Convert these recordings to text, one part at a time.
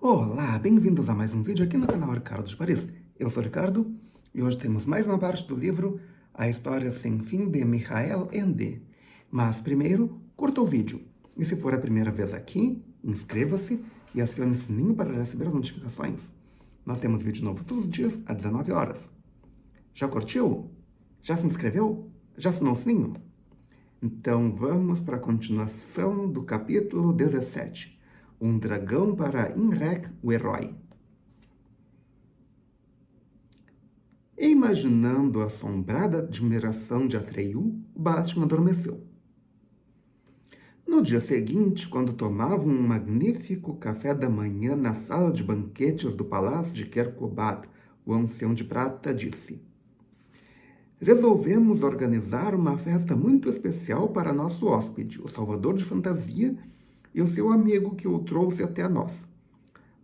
Olá, bem-vindos a mais um vídeo aqui no canal Ricardo de Paris. Eu sou o Ricardo e hoje temos mais uma parte do livro A História Sem Fim de Michael Ende. Mas primeiro, curta o vídeo. E se for a primeira vez aqui, inscreva-se e acione o sininho para receber as notificações. Nós temos vídeo novo todos os dias, às 19 horas. Já curtiu? Já se inscreveu? Já assinou o sininho? Então vamos para a continuação do capítulo 17. Um dragão para Imrek, o herói. Imaginando a assombrada admiração de Atreyu, Bastian adormeceu. No dia seguinte, quando tomavam um magnífico café da manhã na sala de banquetes do palácio de Kerkobad, o ancião de prata disse: resolvemos organizar uma festa muito especial para nosso hóspede, o Salvador de Fantasia, e o seu amigo que o trouxe até nós.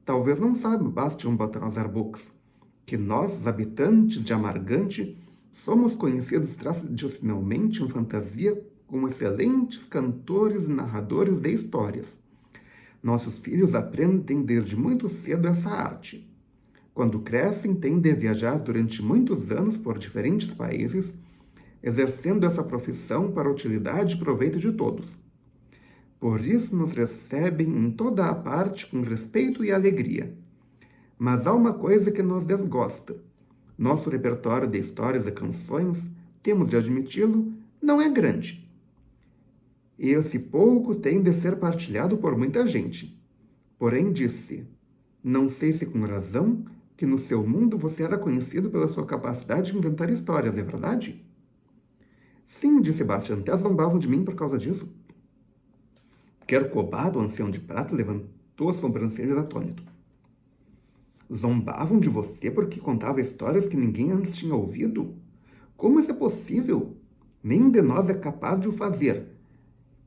Talvez não saiba, Bastian Baltazar-Bux, que nós, os habitantes de Amargante, somos conhecidos tradicionalmente em fantasia como excelentes cantores e narradores de histórias. Nossos filhos aprendem desde muito cedo essa arte. Quando crescem, tendem a viajar durante muitos anos por diferentes países, exercendo essa profissão para a utilidade e proveito de todos. Por isso nos recebem em toda a parte com respeito e alegria. Mas há uma coisa que nos desgosta. Nosso repertório de histórias e canções, temos de admiti-lo, não é grande. Esse pouco tem de ser partilhado por muita gente. Porém disse, não sei se com razão, que no seu mundo você era conhecido pela sua capacidade de inventar histórias, é verdade? Sim, disse Bastian, até zombavam de mim por causa disso. Kerkobad, o ancião de prata, levantou as sobrancelhas atônito. Zombavam de você porque contava histórias que ninguém antes tinha ouvido? Como isso é possível? Nenhum de nós é capaz de o fazer.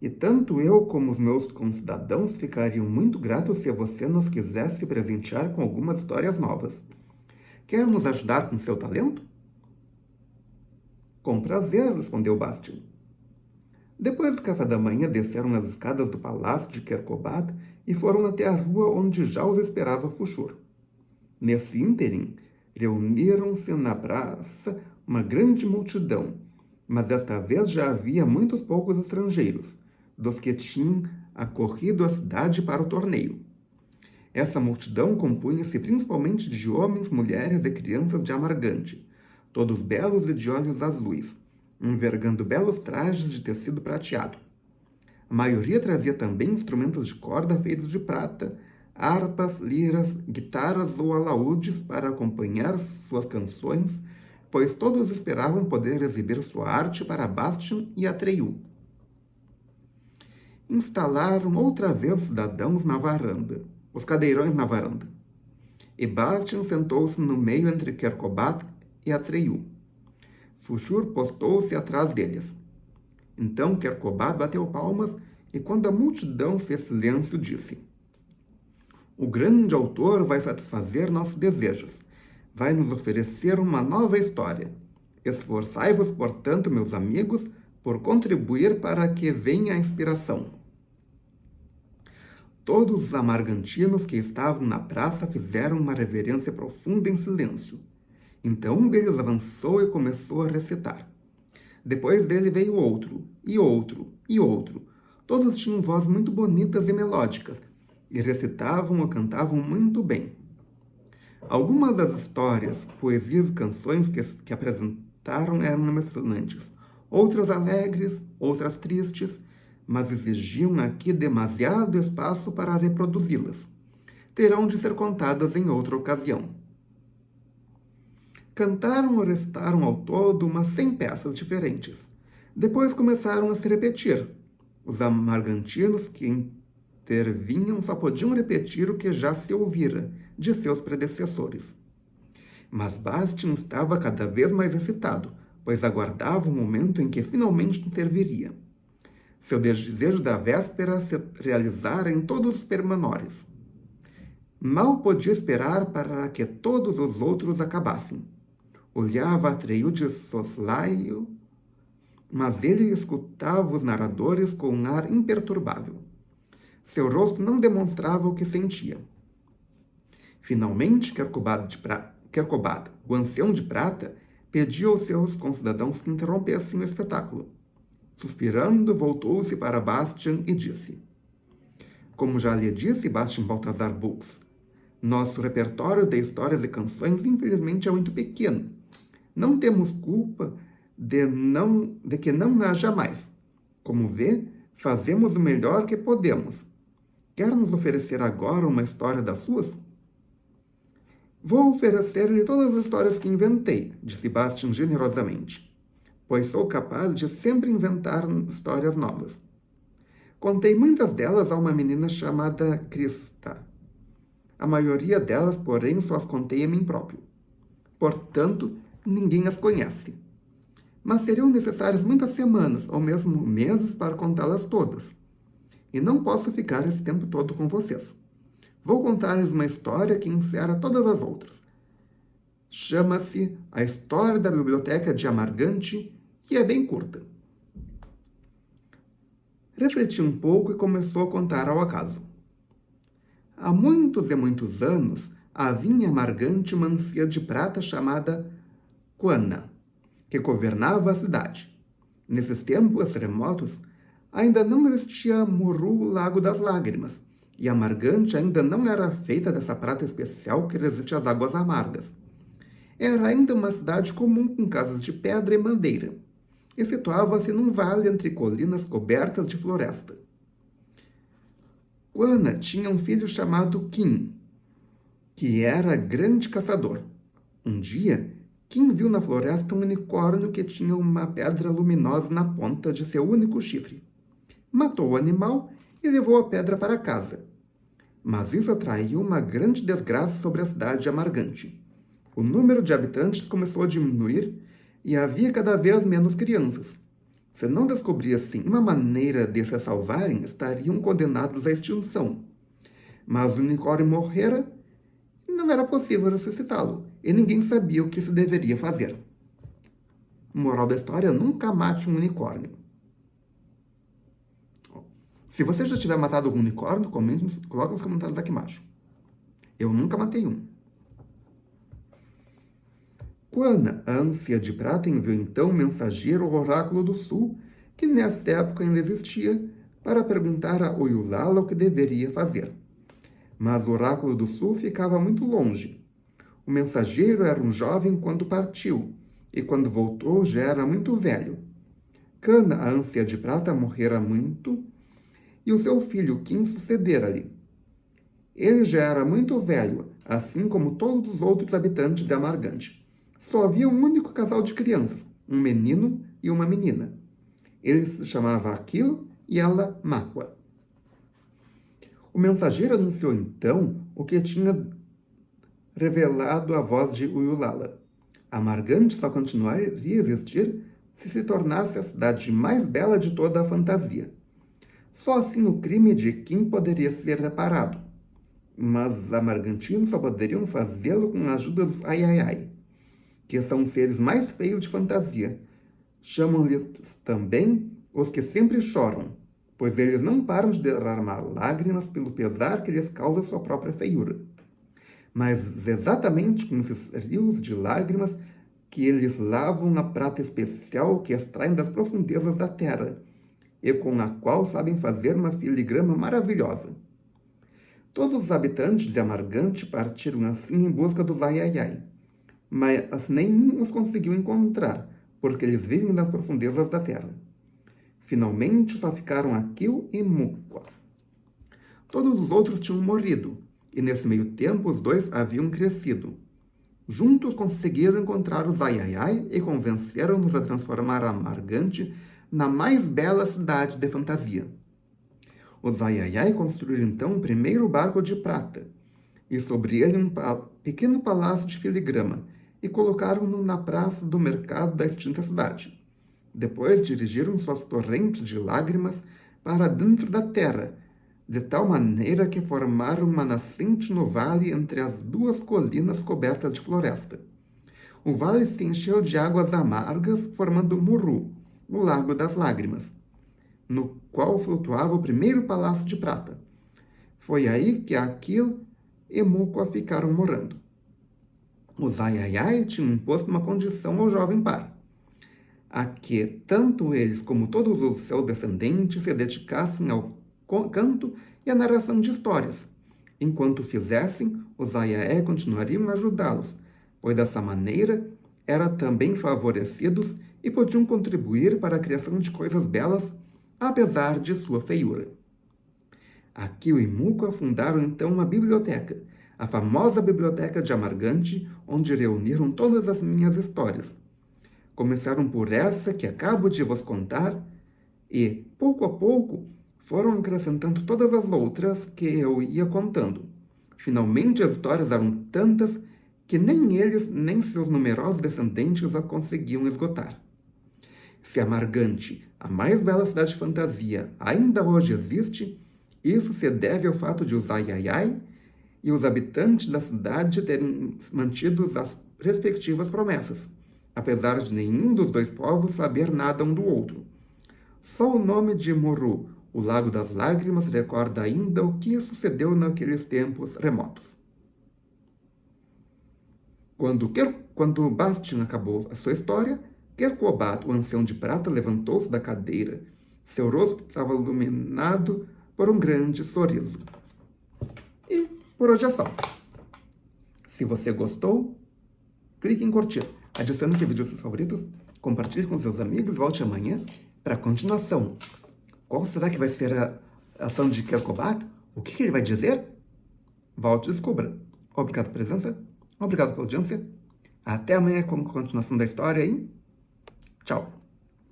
E tanto eu como os meus concidadãos ficariam muito gratos se você nos quisesse presentear com algumas histórias novas. Quer nos ajudar com seu talento? Com prazer, respondeu Bastian. Depois do café da manhã, desceram as escadas do palácio de Kerkobad e foram até a rua onde já os esperava Fushur. Nesse ínterim, reuniram-se na praça uma grande multidão, mas desta vez já havia muitos poucos estrangeiros, dos que tinham acorrido à cidade para o torneio. Essa multidão compunha-se principalmente de homens, mulheres e crianças de Amargante, todos belos e de olhos azuis, envergando belos trajes de tecido prateado. A maioria trazia também instrumentos de corda feitos de prata, harpas, liras, guitarras ou alaúdes para acompanhar suas canções, pois todos esperavam poder exibir sua arte para Bastian e Atreyu. Instalaram outra vez os cidadãos na varanda, os cadeirões na varanda, e Bastian sentou-se no meio entre Kerkobad e Atreyu. Fushur postou-se atrás deles. Então Kerkobad bateu palmas e, quando a multidão fez silêncio, disse: o grande autor vai satisfazer nossos desejos. Vai nos oferecer uma nova história. Esforçai-vos, portanto, meus amigos, por contribuir para que venha a inspiração. Todos os amargantinos que estavam na praça fizeram uma reverência profunda em silêncio. Então um deles avançou e começou a recitar. Depois dele veio outro, e outro, e outro. Todos tinham vozes muito bonitas e melódicas, e recitavam ou cantavam muito bem. Algumas das histórias, poesias e canções que apresentaram eram emocionantes, outras alegres, outras tristes, mas exigiam aqui demasiado espaço para reproduzi-las. Terão de ser contadas em outra ocasião. Cantaram ou recitaram ao todo umas 100 peças diferentes. Depois começaram a se repetir. Os amargantinos que intervinham só podiam repetir o que já se ouvira de seus predecessores. Mas Bastian estava cada vez mais excitado, pois aguardava o momento em que finalmente interviria. Seu desejo da véspera se realizara em todos os pormenores. Mal podia esperar para que todos os outros acabassem. Olhava Atreyu de soslaio, mas ele escutava os narradores com um ar imperturbável. Seu rosto não demonstrava o que sentia. Finalmente, Quercobad, o ancião de prata, pediu aos seus concidadãos que interrompessem o espetáculo. Suspirando, voltou-se para Bastian e disse: Como já lhe disse, Bastian Balthazar Bux, nosso repertório de histórias e canções, infelizmente, é muito pequeno. Não temos culpa de que não haja mais. Como vê, fazemos o melhor que podemos. Quer nos oferecer agora uma história das suas? Vou oferecer-lhe todas as histórias que inventei, disse Bastian generosamente, pois sou capaz de sempre inventar histórias novas. Contei muitas delas a uma menina chamada Krista. A maioria delas, porém, só as contei a mim próprio. Portanto, ninguém as conhece. Mas seriam necessárias muitas semanas ou mesmo meses para contá-las todas. E não posso ficar esse tempo todo com vocês. Vou contar-lhes uma história que encerra todas as outras. Chama-se A História da Biblioteca de Amargante e é bem curta. Refleti um pouco e começou a contar ao acaso. Há muitos e muitos anos, havia em Amargante uma anciã de prata chamada Quana, que governava a cidade. Nesses tempos remotos, ainda não existia Murru, Lago das Lágrimas, e Amargante ainda não era feita dessa prata especial que resiste às águas amargas. Era ainda uma cidade comum com casas de pedra e madeira, e situava-se num vale entre colinas cobertas de floresta. Quana tinha um filho chamado Kim, que era grande caçador. Um dia, Kim viu na floresta um unicórnio que tinha uma pedra luminosa na ponta de seu único chifre. Matou o animal e levou a pedra para casa. Mas isso atraiu uma grande desgraça sobre a cidade de Amargante. O número de habitantes começou a diminuir e havia cada vez menos crianças. Se não descobrissem uma maneira de se salvarem, estariam condenados à extinção. Mas o unicórnio morrera e não era possível ressuscitá-lo, e ninguém sabia o que se deveria fazer. Moral da história: nunca mate um unicórnio. Se você já tiver matado algum unicórnio, coloca nos comentários aqui embaixo. Eu nunca matei um. Quana, a ânsia de prata, enviou então um mensageiro ao Oráculo do Sul, que nessa época ainda existia, para perguntar a Oyulala o que deveria fazer. Mas o Oráculo do Sul ficava muito longe. O mensageiro era um jovem quando partiu, e quando voltou já era muito velho. Quana, a ânsia de prata, morrera muito, e o seu filho Kim sucedera-lhe. Ele já era muito velho, assim como todos os outros habitantes de Amargante. Só havia um único casal de crianças, um menino e uma menina. Ele se chamava Aquil e ela Máqua. O mensageiro anunciou então o que tinha revelado a voz de Uyulala. Amargante só continuaria a existir se tornasse a cidade mais bela de toda a fantasia. Só assim o crime de Kim poderia ser reparado. Mas os amargantinos só poderiam fazê-lo com a ajuda dos Ai-Ai-Ai, que são os seres mais feios de fantasia. Chamam-lhes também os que sempre choram, pois eles não param de derramar lágrimas pelo pesar que lhes causa sua própria feiura. Mas exatamente com esses rios de lágrimas que eles lavam a prata especial que extraem das profundezas da terra, e com a qual sabem fazer uma filigrama maravilhosa. Todos os habitantes de Amargante partiram assim em busca dos Ai-Ai-Ai, mas nenhum os conseguiu encontrar, porque eles vivem nas profundezas da terra. Finalmente só ficaram Aquil e Muqua. Todos os outros tinham morrido, e nesse meio tempo os dois haviam crescido. Juntos conseguiram encontrar os Ai-Ai-Ai e convenceram-nos a transformar Amargante na mais bela cidade de fantasia. Os Ai-Ai-Ai construíram então o primeiro barco de prata, e sobre ele um pequeno palácio de filigrama, e colocaram-no na praça do mercado da extinta cidade. Depois dirigiram suas torrentes de lágrimas para dentro da terra, de tal maneira que formaram uma nascente no vale entre as duas colinas cobertas de floresta. O vale se encheu de águas amargas, formando Murru, o Lago das Lágrimas, no qual flutuava o primeiro palácio de prata. Foi aí que Aquil e Mucoa ficaram morando. Os Ayayai tinham imposto uma condição ao jovem par, a que tanto eles como todos os seus descendentes se dedicassem ao canto e à narração de histórias. Enquanto fizessem, os Ayayai continuariam a ajudá-los, pois dessa maneira eram também favorecidos e podiam contribuir para a criação de coisas belas, apesar de sua feiura. Akio e Mucoa fundaram então uma biblioteca, a famosa Biblioteca de Amargante, onde reuniram todas as minhas histórias. Começaram por essa que acabo de vos contar e, pouco a pouco, foram acrescentando todas as outras que eu ia contando. Finalmente as histórias eram tantas que nem eles nem seus numerosos descendentes a conseguiam esgotar. Se Amargante, a mais bela cidade de fantasia, ainda hoje existe, isso se deve ao fato de os Ayayai e os habitantes da cidade terem mantido as respectivas promessas, apesar de nenhum dos dois povos saber nada um do outro. Só o nome de Muru, o Lago das Lágrimas, recorda ainda o que sucedeu naqueles tempos remotos. Quando Bastian acabou a sua história, Kerkobat, o ancião de prata, levantou-se da cadeira. Seu rosto estava iluminado por um grande sorriso. E por hoje é só. Se você gostou, clique em curtir. Adicione esse vídeo aos seus favoritos, compartilhe com seus amigos, volte amanhã para a continuação. Qual será que vai ser a ação de Kerkobat? O que ele vai dizer? Volte e descubra. Obrigado pela presença, obrigado pela audiência. Até amanhã com a continuação da história e tchau!